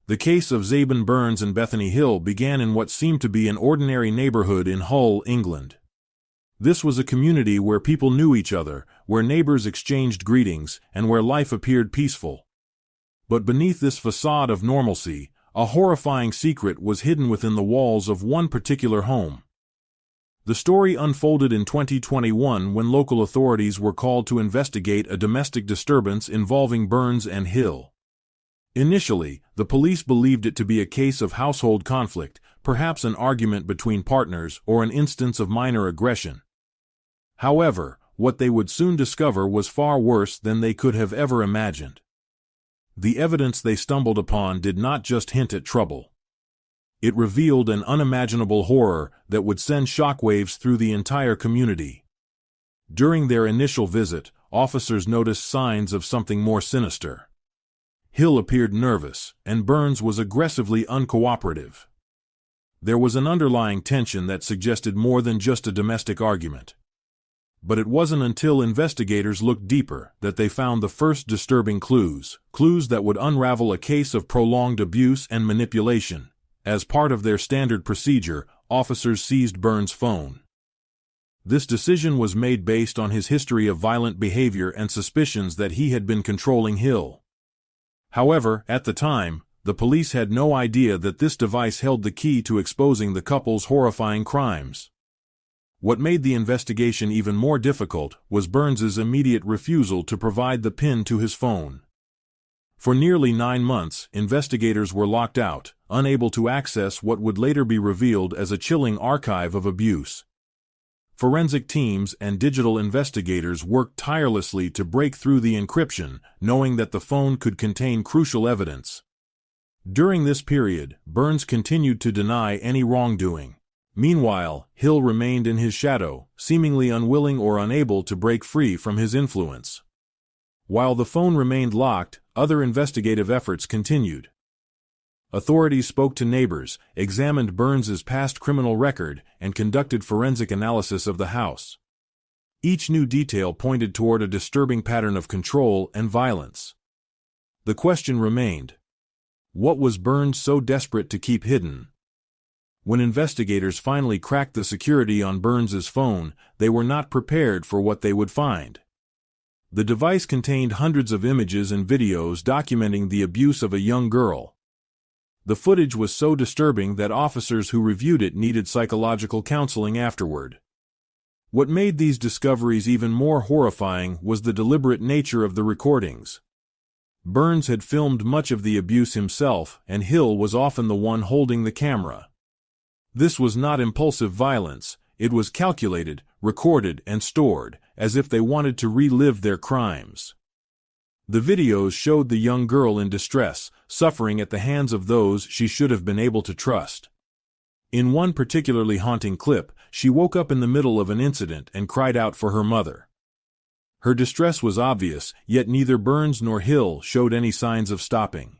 The case of Zabin Burns and Bethany Hill began in what seemed to be an ordinary neighborhood in Hull, England. This was a community where people knew each other, where neighbors exchanged greetings, and where life appeared peaceful. But beneath this facade of normalcy, a horrifying secret was hidden within the walls of one particular home. The story unfolded in 2021 when local authorities were called to investigate a domestic disturbance involving Burns and Hill. Initially, the police believed it to be a case of household conflict, perhaps an argument between partners or an instance of minor aggression. However, what they would soon discover was far worse than they could have ever imagined. The evidence they stumbled upon did not just hint at trouble. It revealed an unimaginable horror that would send shockwaves through the entire community. During their initial visit, officers noticed signs of something more sinister. Hill appeared nervous, and Burns was aggressively uncooperative. There was an underlying tension that suggested more than just a domestic argument. But it wasn't until investigators looked deeper that they found the first disturbing clues that would unravel a case of prolonged abuse and manipulation. As part of their standard procedure, officers seized Burns' phone. This decision was made based on his history of violent behavior and suspicions that he had been controlling Hill. However, at the time, the police had no idea that this device held the key to exposing the couple's horrifying crimes. What made the investigation even more difficult was Burns's immediate refusal to provide the PIN to his phone. For nearly 9 months, investigators were locked out, unable to access what would later be revealed as a chilling archive of abuse. Forensic teams and digital investigators worked tirelessly to break through the encryption, knowing that the phone could contain crucial evidence. During this period, Burns continued to deny any wrongdoing. Meanwhile, Hill remained in his shadow, seemingly unwilling or unable to break free from his influence. While the phone remained locked, other investigative efforts continued. Authorities spoke to neighbors, examined Burns's past criminal record, and conducted forensic analysis of the house. Each new detail pointed toward a disturbing pattern of control and violence. The question remained: what was Burns so desperate to keep hidden? When investigators finally cracked the security on Burns's phone, they were not prepared for what they would find. The device contained hundreds of images and videos documenting the abuse of a young girl. The footage was so disturbing that officers who reviewed it needed psychological counseling afterward. What made these discoveries even more horrifying was the deliberate nature of the recordings. Burns had filmed much of the abuse himself, and Hill was often the one holding the camera. This was not impulsive violence, it was calculated, recorded, and stored, as if they wanted to relive their crimes. The videos showed the young girl in distress, suffering at the hands of those she should have been able to trust. In one particularly haunting clip, she woke up in the middle of an incident and cried out for her mother. Her distress was obvious, yet neither Burns nor Hill showed any signs of stopping.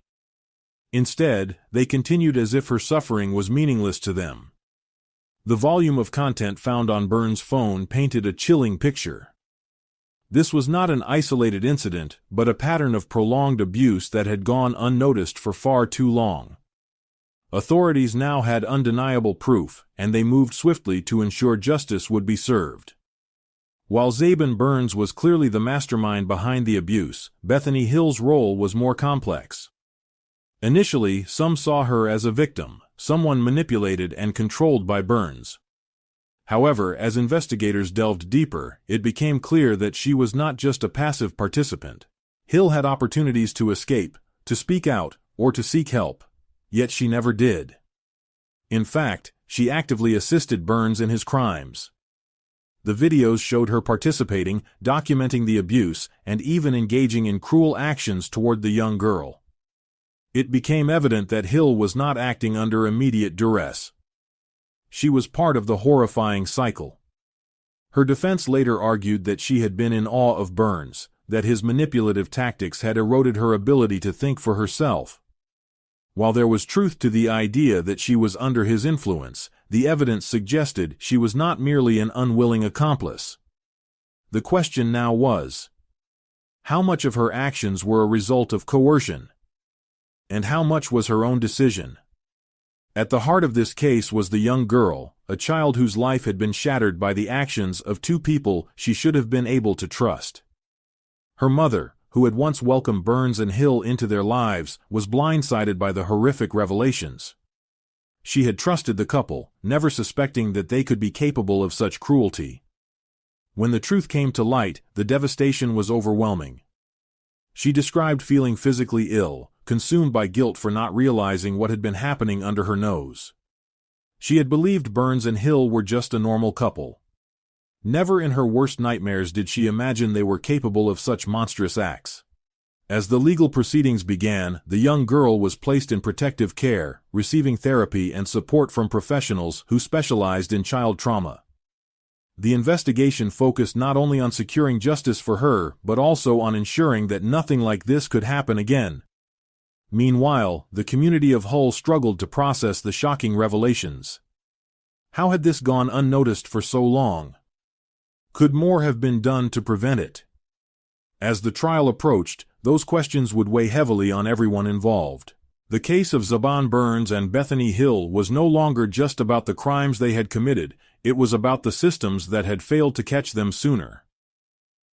Instead, they continued as if her suffering was meaningless to them. The volume of content found on Burns' phone painted a chilling picture. This was not an isolated incident, but a pattern of prolonged abuse that had gone unnoticed for far too long. Authorities now had undeniable proof, and they moved swiftly to ensure justice would be served. While Zabin Burns was clearly the mastermind behind the abuse, Bethany Hill's role was more complex. Initially, some saw her as a victim, someone manipulated and controlled by Burns. However, as investigators delved deeper, it became clear that she was not just a passive participant. Hill had opportunities to escape, to speak out, or to seek help, yet she never did. In fact, she actively assisted Burns in his crimes. The videos showed her participating, documenting the abuse, and even engaging in cruel actions toward the young girl. It became evident that Hill was not acting under immediate duress. She was part of the horrifying cycle. Her defense later argued that she had been in awe of Burns, that his manipulative tactics had eroded her ability to think for herself. While there was truth to the idea that she was under his influence, the evidence suggested she was not merely an unwilling accomplice. The question now was, how much of her actions were a result of coercion? And how much was her own decision? At the heart of this case was the young girl, a child whose life had been shattered by the actions of two people she should have been able to trust. Her mother, who had once welcomed Burns and Hill into their lives, was blindsided by the horrific revelations. She had trusted the couple, never suspecting that they could be capable of such cruelty. When the truth came to light, the devastation was overwhelming. She described feeling physically ill, consumed by guilt for not realizing what had been happening under her nose. She had believed Burns and Hill were just a normal couple. Never in her worst nightmares did she imagine they were capable of such monstrous acts. As the legal proceedings began, the young girl was placed in protective care, receiving therapy and support from professionals who specialized in child trauma. The investigation focused not only on securing justice for her, but also on ensuring that nothing like this could happen again. Meanwhile, the community of Hull struggled to process the shocking revelations. How had this gone unnoticed for so long? Could more have been done to prevent it? As the trial approached, those questions would weigh heavily on everyone involved. The case of Zaban Burns and Bethany Hill was no longer just about the crimes they had committed, it was about the systems that had failed to catch them sooner.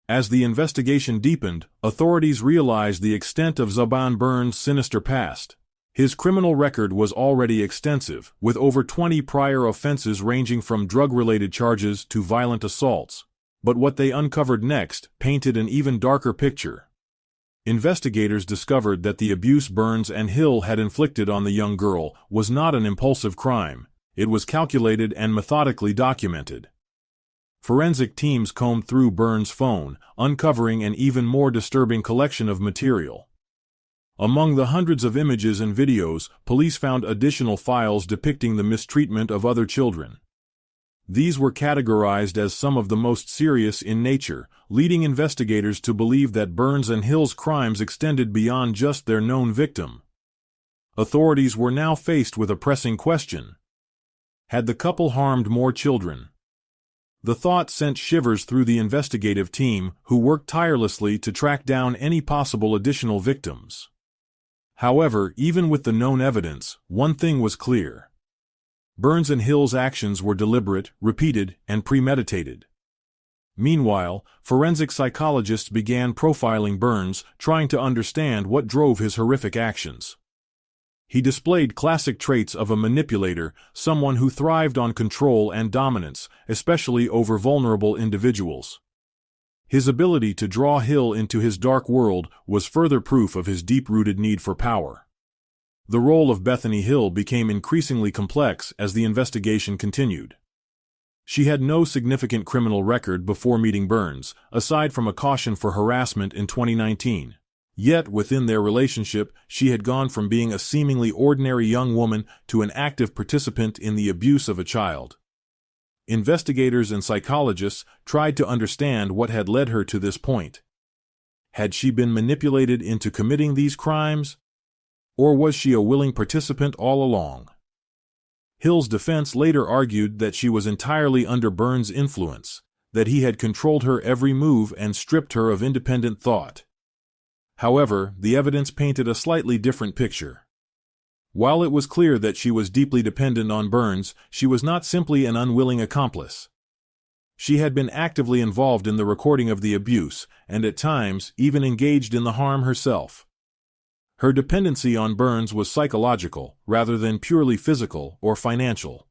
As the investigation deepened, authorities realized the extent of Zaban Burns' sinister past. His criminal record was already extensive, with over 20 prior offenses ranging from drug-related charges to violent assaults. But what they uncovered next painted an even darker picture. Investigators discovered that the abuse Burns and Hill had inflicted on the young girl was not an impulsive crime. It was calculated and methodically documented. Forensic teams combed through Burns' phone, uncovering an even more disturbing collection of material. Among the hundreds of images and videos, police found additional files depicting the mistreatment of other children. These were categorized as some of the most serious in nature, leading investigators to believe that Burns and Hill's crimes extended beyond just their known victim. Authorities were now faced with a pressing question. Had the couple harmed more children? The thought sent shivers through the investigative team, who worked tirelessly to track down any possible additional victims. However, even with the known evidence, one thing was clear. Burns and Hill's actions were deliberate, repeated, and premeditated. Meanwhile, forensic psychologists began profiling Burns, trying to understand what drove his horrific actions. He displayed classic traits of a manipulator, someone who thrived on control and dominance, especially over vulnerable individuals. His ability to draw Hill into his dark world was further proof of his deep-rooted need for power. The role of Bethany Hill became increasingly complex as the investigation continued. She had no significant criminal record before meeting Burns, aside from a caution for harassment in 2019. Yet, within their relationship, she had gone from being a seemingly ordinary young woman to an active participant in the abuse of a child. Investigators and psychologists tried to understand what had led her to this point. Had she been manipulated into committing these crimes? Or was she a willing participant all along? Hill's defense later argued that she was entirely under Burns' influence, that he had controlled her every move and stripped her of independent thought. However, the evidence painted a slightly different picture. While it was clear that she was deeply dependent on Burns, she was not simply an unwilling accomplice. She had been actively involved in the recording of the abuse, and at times, even engaged in the harm herself. Her dependency on Burns was psychological, rather than purely physical or financial.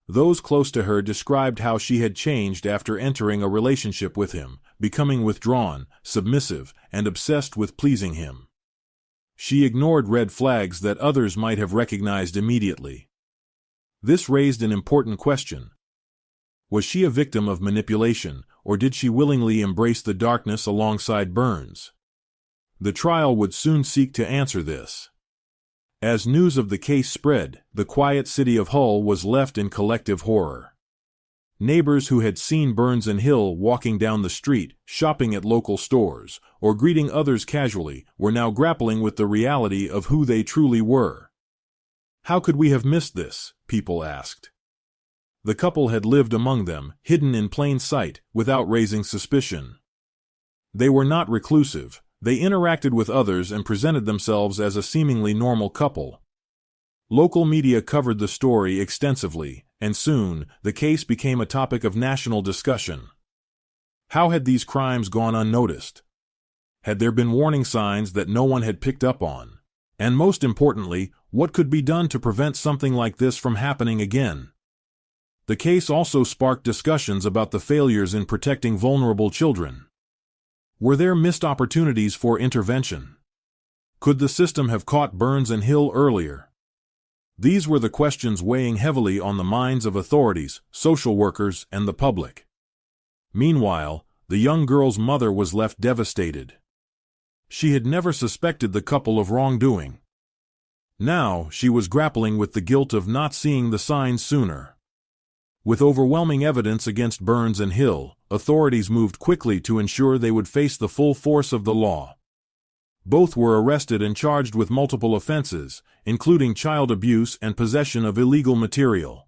Those close to her described how she had changed after entering a relationship with him, becoming withdrawn, submissive, and obsessed with pleasing him. She ignored red flags that others might have recognized immediately. This raised an important question. Was she a victim of manipulation, or did she willingly embrace the darkness alongside Burns? The trial would soon seek to answer this. As news of the case spread, the quiet city of Hull was left in collective horror. Neighbors who had seen Burns and Hill walking down the street, shopping at local stores, or greeting others casually, were now grappling with the reality of who they truly were. How could we have missed this? People asked. The couple had lived among them, hidden in plain sight, without raising suspicion. They were not reclusive, They interacted with others and presented themselves as a seemingly normal couple. Local media covered the story extensively, and soon, the case became a topic of national discussion. How had these crimes gone unnoticed? Had there been warning signs that no one had picked up on? And most importantly, what could be done to prevent something like this from happening again? The case also sparked discussions about the failures in protecting vulnerable children. Were there missed opportunities for intervention? Could the system have caught Burns and Hill earlier? These were the questions weighing heavily on the minds of authorities, social workers, and the public. Meanwhile, the young girl's mother was left devastated. She had never suspected the couple of wrongdoing. Now, she was grappling with the guilt of not seeing the signs sooner. With overwhelming evidence against Burns and Hill, authorities moved quickly to ensure they would face the full force of the law. Both were arrested and charged with multiple offenses, including child abuse and possession of illegal material.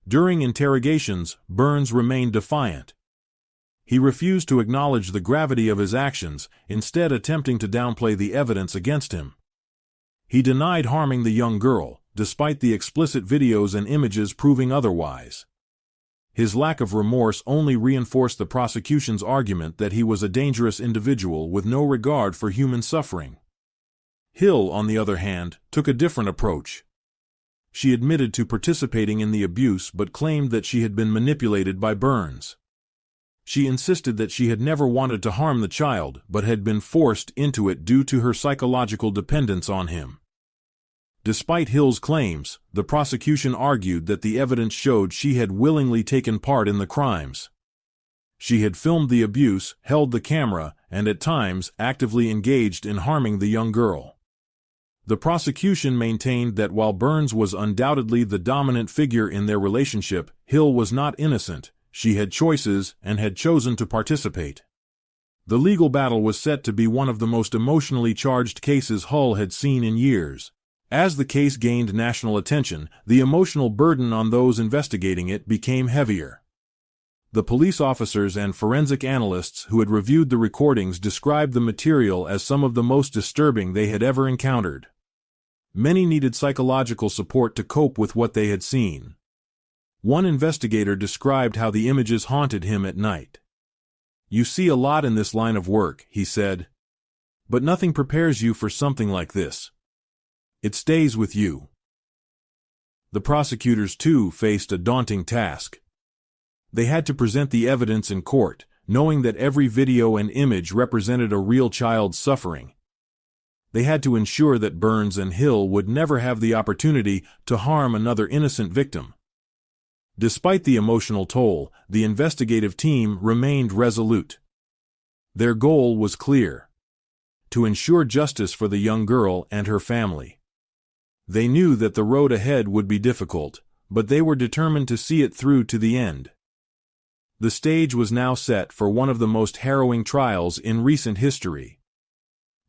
During interrogations, Burns remained defiant. He refused to acknowledge the gravity of his actions, instead attempting to downplay the evidence against him. He denied harming the young girl, despite the explicit videos and images proving otherwise. His lack of remorse only reinforced the prosecution's argument that he was a dangerous individual with no regard for human suffering. Hill, on the other hand, took a different approach. She admitted to participating in the abuse but claimed that she had been manipulated by Burns. She insisted that she had never wanted to harm the child but had been forced into it due to her psychological dependence on him. Despite Hill's claims, the prosecution argued that the evidence showed she had willingly taken part in the crimes. She had filmed the abuse, held the camera, and at times actively engaged in harming the young girl. The prosecution maintained that while Burns was undoubtedly the dominant figure in their relationship, Hill was not innocent. She had choices and had chosen to participate. The legal battle was set to be one of the most emotionally charged cases Hull had seen in years. As the case gained national attention, the emotional burden on those investigating it became heavier. The police officers and forensic analysts who had reviewed the recordings described the material as some of the most disturbing they had ever encountered. Many needed psychological support to cope with what they had seen. One investigator described how the images haunted him at night. "You see a lot in this line of work," he said. "But nothing prepares you for something like this. It stays with you." The prosecutors, too, faced a daunting task. They had to present the evidence in court, knowing that every video and image represented a real child's suffering. They had to ensure that Burns and Hill would never have the opportunity to harm another innocent victim. Despite the emotional toll, the investigative team remained resolute. Their goal was clear: to ensure justice for the young girl and her family. They knew that the road ahead would be difficult, but they were determined to see it through to the end. The stage was now set for one of the most harrowing trials in recent history.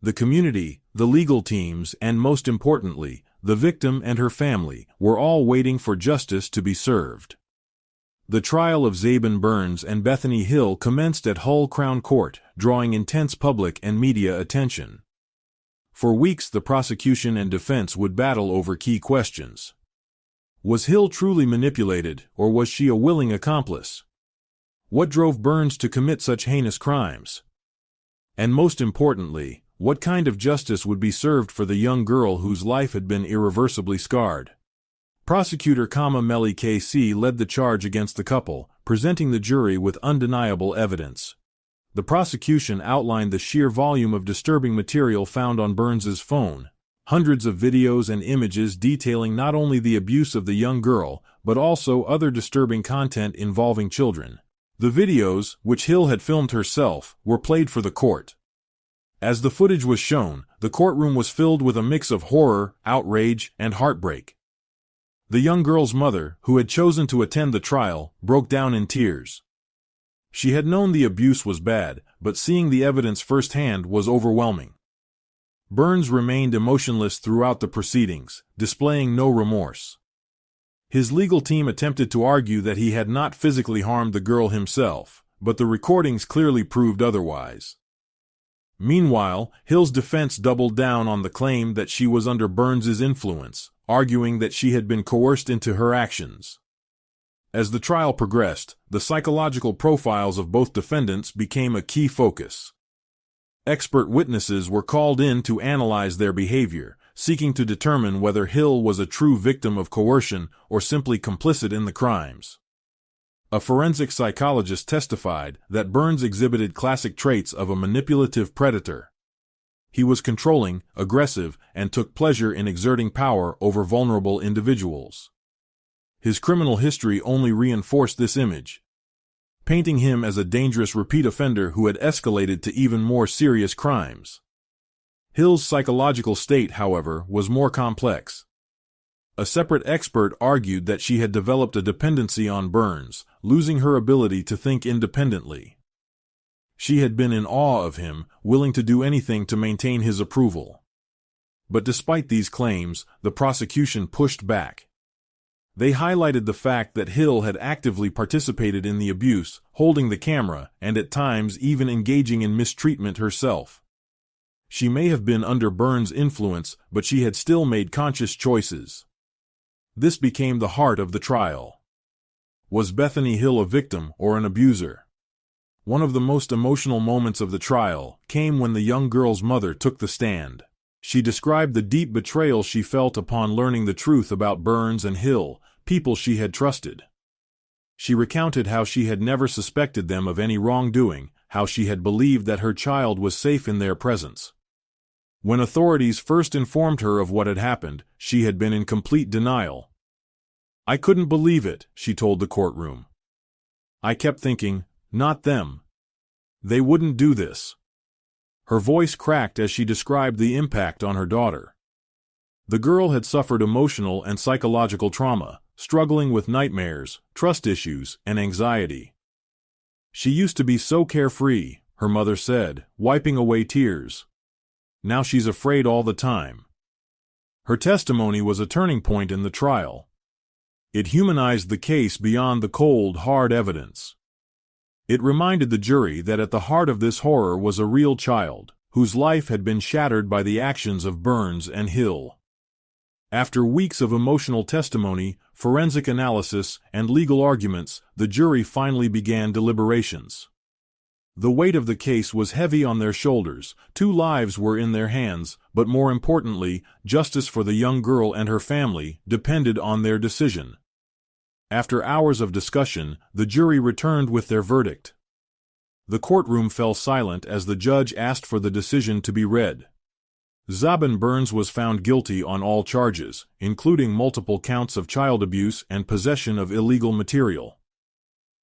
The community, the legal teams, and most importantly, the victim and her family, were all waiting for justice to be served. The trial of Zabin Burns and Bethany Hill commenced at Hull Crown Court, drawing intense public and media attention. For weeks the prosecution and defense would battle over key questions. Was Hill truly manipulated, or was she a willing accomplice? What drove Burns to commit such heinous crimes? And most importantly, what kind of justice would be served for the young girl whose life had been irreversibly scarred? Prosecutor Melly KC led the charge against the couple, presenting the jury with undeniable evidence. The prosecution outlined the sheer volume of disturbing material found on Burns's phone, hundreds of videos and images detailing not only the abuse of the young girl, but also other disturbing content involving children. The videos, which Hill had filmed herself, were played for the court. As the footage was shown, the courtroom was filled with a mix of horror, outrage, and heartbreak. The young girl's mother, who had chosen to attend the trial, broke down in tears. She had known the abuse was bad, but seeing the evidence firsthand was overwhelming. Burns remained emotionless throughout the proceedings, displaying no remorse. His legal team attempted to argue that he had not physically harmed the girl himself, but the recordings clearly proved otherwise. Meanwhile, Hill's defense doubled down on the claim that she was under Burns's influence, arguing that she had been coerced into her actions. As the trial progressed, the psychological profiles of both defendants became a key focus. Expert witnesses were called in to analyze their behavior, seeking to determine whether Hill was a true victim of coercion or simply complicit in the crimes. A forensic psychologist testified that Burns exhibited classic traits of a manipulative predator. He was controlling, aggressive, and took pleasure in exerting power over vulnerable individuals. His criminal history only reinforced this image, painting him as a dangerous repeat offender who had escalated to even more serious crimes. Hill's psychological state, however, was more complex. A separate expert argued that she had developed a dependency on Burns, losing her ability to think independently. She had been in awe of him, willing to do anything to maintain his approval. But despite these claims, the prosecution pushed back. They highlighted the fact that Hill had actively participated in the abuse, holding the camera, and at times even engaging in mistreatment herself. She may have been under Burns' influence, but she had still made conscious choices. This became the heart of the trial. Was Bethany Hill a victim or an abuser? One of the most emotional moments of the trial came when the young girl's mother took the stand. She described the deep betrayal she felt upon learning the truth about Burns and Hill, people she had trusted. She recounted how she had never suspected them of any wrongdoing, how she had believed that her child was safe in their presence. When authorities first informed her of what had happened, she had been in complete denial. "I couldn't believe it," she told the courtroom. "I kept thinking, not them. They wouldn't do this." Her voice cracked as she described the impact on her daughter. The girl had suffered emotional and psychological trauma, struggling with nightmares, trust issues, and anxiety. "She used to be so carefree," her mother said, wiping away tears. "Now she's afraid all the time." Her testimony was a turning point in the trial. It humanized the case beyond the cold, hard evidence. It reminded the jury that at the heart of this horror was a real child, whose life had been shattered by the actions of Burns and Hill. After weeks of emotional testimony, forensic analysis, and legal arguments, the jury finally began deliberations. The weight of the case was heavy on their shoulders, 2 lives were in their hands, but more importantly, justice for the young girl and her family depended on their decision. After hours of discussion, the jury returned with their verdict. The courtroom fell silent as the judge asked for the decision to be read. Zabin Burns was found guilty on all charges, including multiple counts of child abuse and possession of illegal material.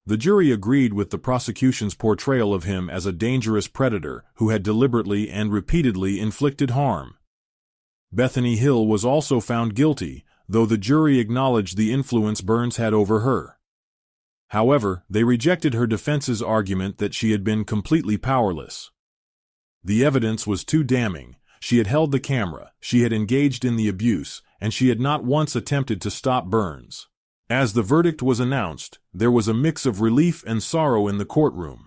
The jury agreed with the prosecution's portrayal of him as a dangerous predator who had deliberately and repeatedly inflicted harm. Bethany Hill was also found guilty, though the jury acknowledged the influence Burns had over her. However, they rejected her defense's argument that she had been completely powerless. The evidence was too damning. She had held the camera, she had engaged in the abuse, and she had not once attempted to stop Burns. As the verdict was announced, there was a mix of relief and sorrow in the courtroom.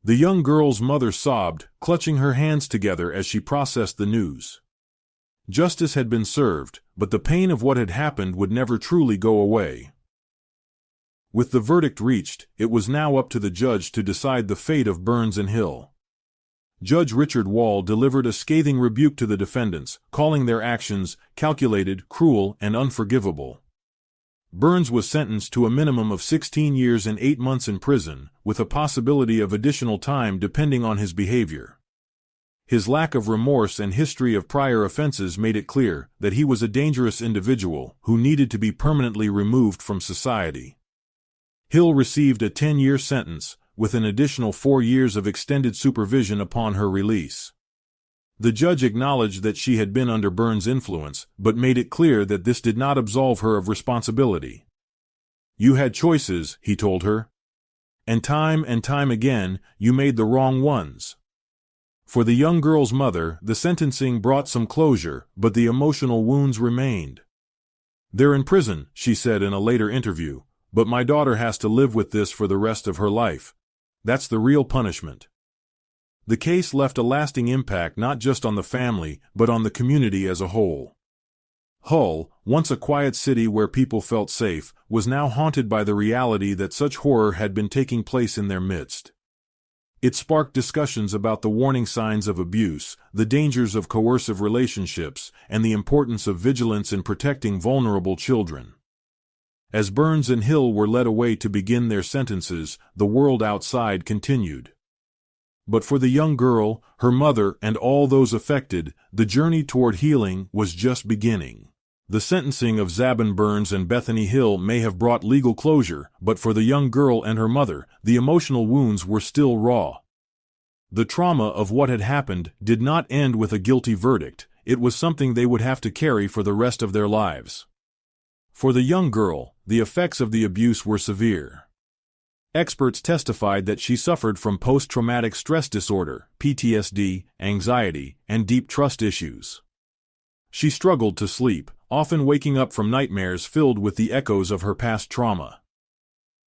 The young girl's mother sobbed, clutching her hands together as she processed the news. Justice had been served, but the pain of what had happened would never truly go away. With the verdict reached, it was now up to the judge to decide the fate of Burns and Hill. Judge Richard Wall delivered a scathing rebuke to the defendants, calling their actions calculated, cruel, and unforgivable. Burns was sentenced to a minimum of 16 years and 8 months in prison, with a possibility of additional time depending on his behavior. His lack of remorse and history of prior offenses made it clear that he was a dangerous individual who needed to be permanently removed from society. Hill received a 10-year sentence, with an additional 4 years of extended supervision upon her release. The judge acknowledged that she had been under Burns' influence, but made it clear that this did not absolve her of responsibility. "You had choices," he told her. And time again, you made the wrong ones." For the young girl's mother, the sentencing brought some closure, but the emotional wounds remained. "They're in prison," she said in a later interview, "but my daughter has to live with this for the rest of her life. That's the real punishment." The case left a lasting impact not just on the family, but on the community as a whole. Hull, once a quiet city where people felt safe, was now haunted by the reality that such horror had been taking place in their midst. It sparked discussions about the warning signs of abuse, the dangers of coercive relationships, and the importance of vigilance in protecting vulnerable children. As Burns and Hill were led away to begin their sentences, the world outside continued. But for the young girl, her mother, and all those affected, the journey toward healing was just beginning. The sentencing of Zabin Burns and Bethany Hill may have brought legal closure, but for the young girl and her mother, the emotional wounds were still raw. The trauma of what had happened did not end with a guilty verdict. It was something they would have to carry for the rest of their lives. For the young girl, the effects of the abuse were severe. Experts testified that she suffered from post-traumatic stress disorder, PTSD, anxiety, and deep trust issues. She struggled to sleep, often waking up from nightmares filled with the echoes of her past trauma.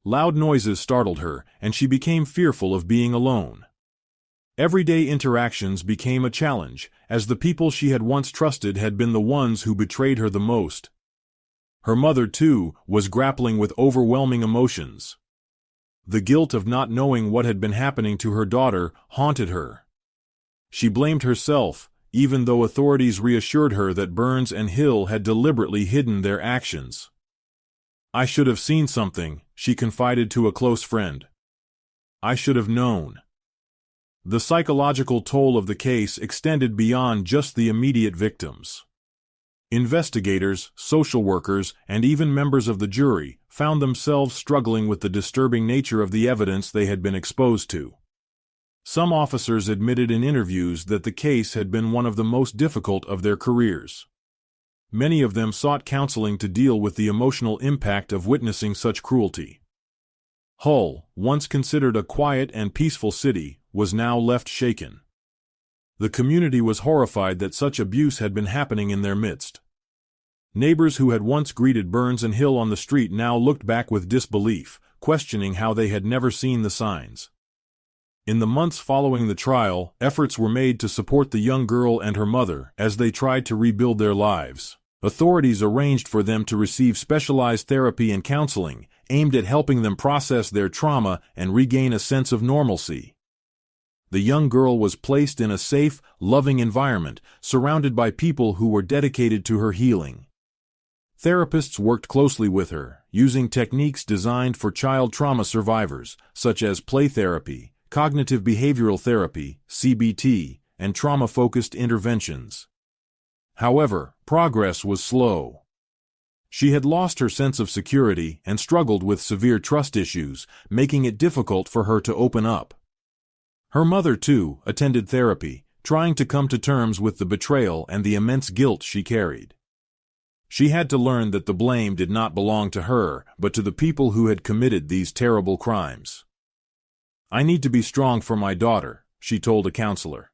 Loud noises startled her, and she became fearful of being alone. Everyday interactions became a challenge, as the people she had once trusted had been the ones who betrayed her the most. Her mother, too, was grappling with overwhelming emotions. The guilt of not knowing what had been happening to her daughter haunted her. She blamed herself, even though authorities reassured her that Burns and Hill had deliberately hidden their actions. "I should have seen something," she confided to a close friend. "I should have known." The psychological toll of the case extended beyond just the immediate victims. Investigators, social workers, and even members of the jury found themselves struggling with the disturbing nature of the evidence they had been exposed to. Some officers admitted in interviews that the case had been one of the most difficult of their careers. Many of them sought counseling to deal with the emotional impact of witnessing such cruelty. Hull, once considered a quiet and peaceful city, was now left shaken. The community was horrified that such abuse had been happening in their midst. Neighbors who had once greeted Burns and Hill on the street now looked back with disbelief, questioning how they had never seen the signs. In the months following the trial, efforts were made to support the young girl and her mother as they tried to rebuild their lives. Authorities arranged for them to receive specialized therapy and counseling, aimed at helping them process their trauma and regain a sense of normalcy. The young girl was placed in a safe, loving environment, surrounded by people who were dedicated to her healing. Therapists worked closely with her, using techniques designed for child trauma survivors, such as play therapy, cognitive behavioral therapy, CBT, and trauma-focused interventions. However, progress was slow. She had lost her sense of security and struggled with severe trust issues, making it difficult for her to open up. Her mother, too, attended therapy, trying to come to terms with the betrayal and the immense guilt she carried. She had to learn that the blame did not belong to her, but to the people who had committed these terrible crimes. "I need to be strong for my daughter," she told a counselor.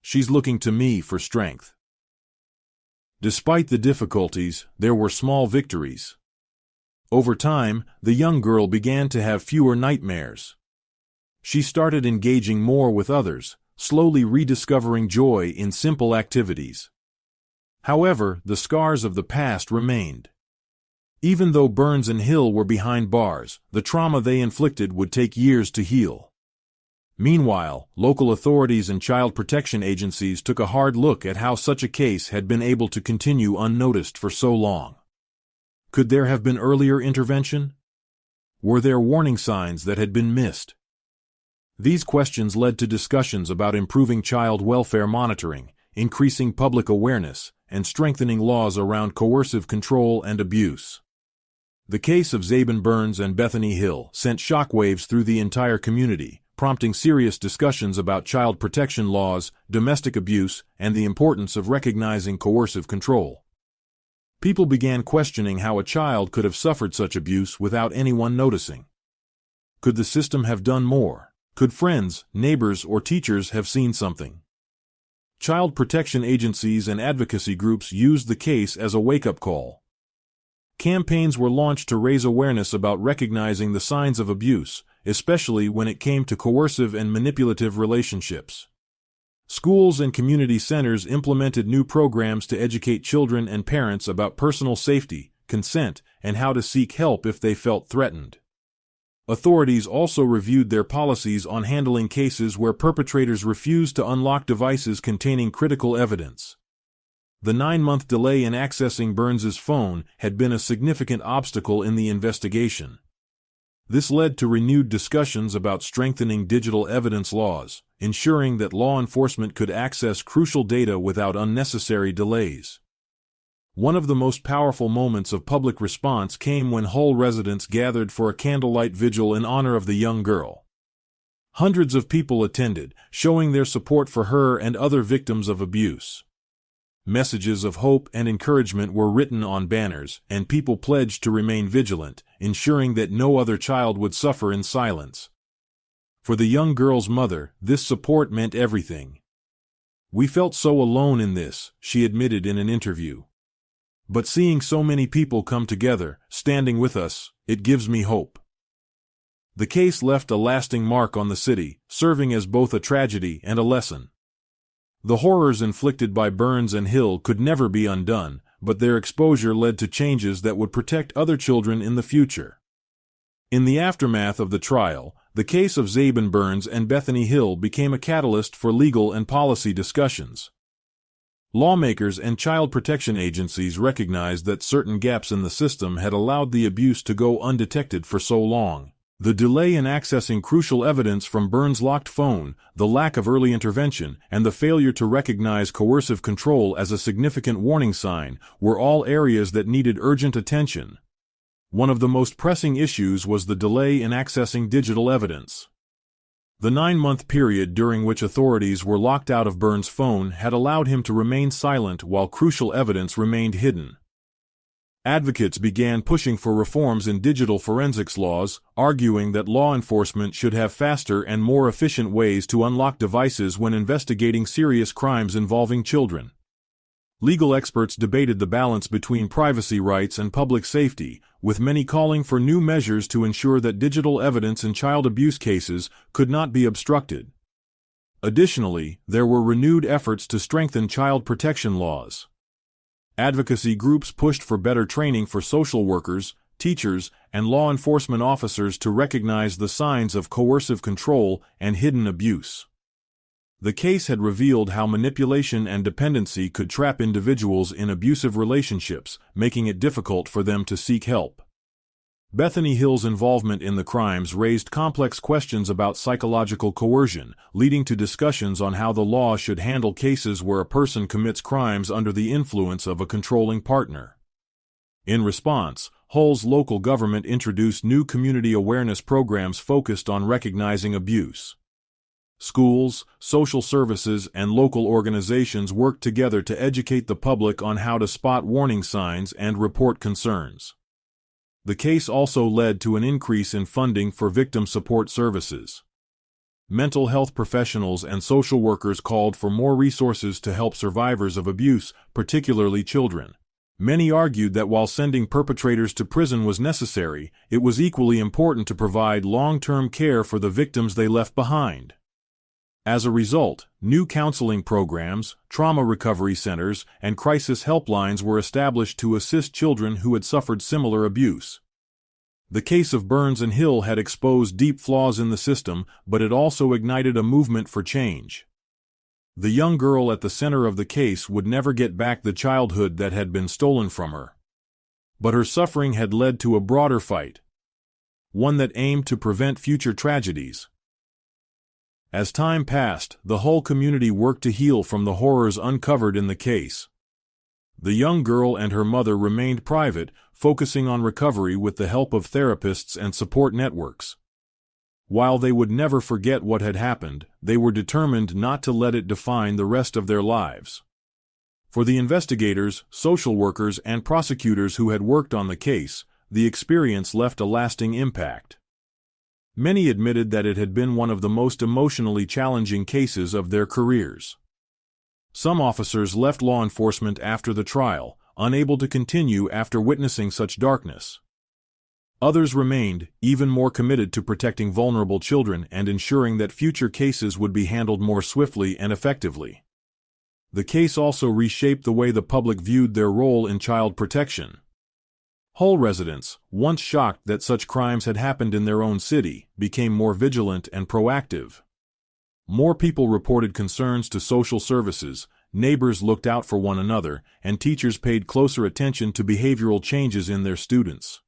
"She's looking to me for strength." Despite the difficulties, there were small victories. Over time, the young girl began to have fewer nightmares. She started engaging more with others, slowly rediscovering joy in simple activities. However, the scars of the past remained. Even though Burns and Hill were behind bars, the trauma they inflicted would take years to heal. Meanwhile, local authorities and child protection agencies took a hard look at how such a case had been able to continue unnoticed for so long. Could there have been earlier intervention? Were there warning signs that had been missed? These questions led to discussions about improving child welfare monitoring, increasing public awareness, and strengthening laws around coercive control and abuse. The case of Zabin Burns and Bethany Hill sent shockwaves through the entire community, prompting serious discussions about child protection laws, domestic abuse, and the importance of recognizing coercive control. People began questioning how a child could have suffered such abuse without anyone noticing. Could the system have done more? Could friends, neighbors, or teachers have seen something? Child protection agencies and advocacy groups used the case as a wake-up call. Campaigns were launched to raise awareness about recognizing the signs of abuse, especially when it came to coercive and manipulative relationships. Schools and community centers implemented new programs to educate children and parents about personal safety, consent, and how to seek help if they felt threatened. Authorities also reviewed their policies on handling cases where perpetrators refused to unlock devices containing critical evidence. The 9-month delay in accessing Burns's phone had been a significant obstacle in the investigation. This led to renewed discussions about strengthening digital evidence laws, ensuring that law enforcement could access crucial data without unnecessary delays. One of the most powerful moments of public response came when Hull residents gathered for a candlelight vigil in honor of the young girl. Hundreds of people attended, showing their support for her and other victims of abuse. Messages of hope and encouragement were written on banners, and people pledged to remain vigilant, ensuring that no other child would suffer in silence. For the young girl's mother, this support meant everything. "We felt so alone in this," she admitted in an interview. "But seeing so many people come together, standing with us, it gives me hope." The case left a lasting mark on the city, serving as both a tragedy and a lesson. The horrors inflicted by Burns and Hill could never be undone, but their exposure led to changes that would protect other children in the future. In the aftermath of the trial, the case of Zabin Burns and Bethany Hill became a catalyst for legal and policy discussions. Lawmakers and child protection agencies recognized that certain gaps in the system had allowed the abuse to go undetected for so long. The delay in accessing crucial evidence from Burns' locked phone, the lack of early intervention, and the failure to recognize coercive control as a significant warning sign were all areas that needed urgent attention. One of the most pressing issues was the delay in accessing digital evidence. The 9-month period during which authorities were locked out of Burns' phone had allowed him to remain silent while crucial evidence remained hidden. Advocates began pushing for reforms in digital forensics laws, arguing that law enforcement should have faster and more efficient ways to unlock devices when investigating serious crimes involving children. Legal experts debated the balance between privacy rights and public safety, with many calling for new measures to ensure that digital evidence in child abuse cases could not be obstructed. Additionally, there were renewed efforts to strengthen child protection laws. Advocacy groups pushed for better training for social workers, teachers, and law enforcement officers to recognize the signs of coercive control and hidden abuse. The case had revealed how manipulation and dependency could trap individuals in abusive relationships, making it difficult for them to seek help. Bethany Hill's involvement in the crimes raised complex questions about psychological coercion, leading to discussions on how the law should handle cases where a person commits crimes under the influence of a controlling partner. In response, Hull's local government introduced new community awareness programs focused on recognizing abuse. Schools, social services, and local organizations worked together to educate the public on how to spot warning signs and report concerns. The case also led to an increase in funding for victim support services. Mental health professionals and social workers called for more resources to help survivors of abuse, particularly children. Many argued that while sending perpetrators to prison was necessary, it was equally important to provide long-term care for the victims they left behind. As a result, new counseling programs, trauma recovery centers, and crisis helplines were established to assist children who had suffered similar abuse. The case of Burns and Hill had exposed deep flaws in the system, but it also ignited a movement for change. The young girl at the center of the case would never get back the childhood that had been stolen from her. But her suffering had led to a broader fight, one that aimed to prevent future tragedies. As time passed, the whole community worked to heal from the horrors uncovered in the case. The young girl and her mother remained private, focusing on recovery with the help of therapists and support networks. While they would never forget what had happened, they were determined not to let it define the rest of their lives. For the investigators, social workers, and prosecutors who had worked on the case, the experience left a lasting impact. Many admitted that it had been one of the most emotionally challenging cases of their careers. Some officers left law enforcement after the trial, unable to continue after witnessing such darkness. Others remained, even more committed to protecting vulnerable children and ensuring that future cases would be handled more swiftly and effectively. The case also reshaped the way the public viewed their role in child protection. Hull residents, once shocked that such crimes had happened in their own city, became more vigilant and proactive. More people reported concerns to social services, neighbors looked out for one another, and teachers paid closer attention to behavioral changes in their students.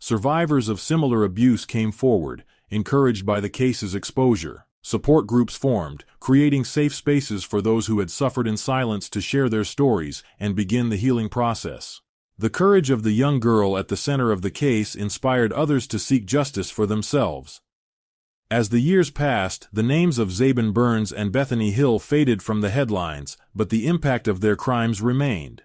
Survivors of similar abuse came forward, encouraged by the case's exposure. Support groups formed, creating safe spaces for those who had suffered in silence to share their stories and begin the healing process. The courage of the young girl at the center of the case inspired others to seek justice for themselves. As the years passed, the names of Zabin Burns and Bethany Hill faded from the headlines, but the impact of their crimes remained.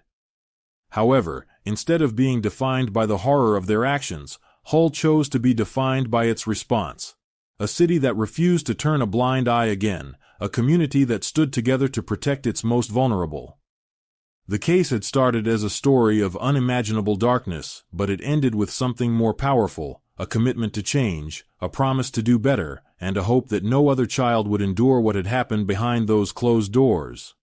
However, instead of being defined by the horror of their actions, Hull chose to be defined by its response. A city that refused to turn a blind eye again, a community that stood together to protect its most vulnerable. The case had started as a story of unimaginable darkness, but it ended with something more powerful, a commitment to change, a promise to do better, and a hope that no other child would endure what had happened behind those closed doors.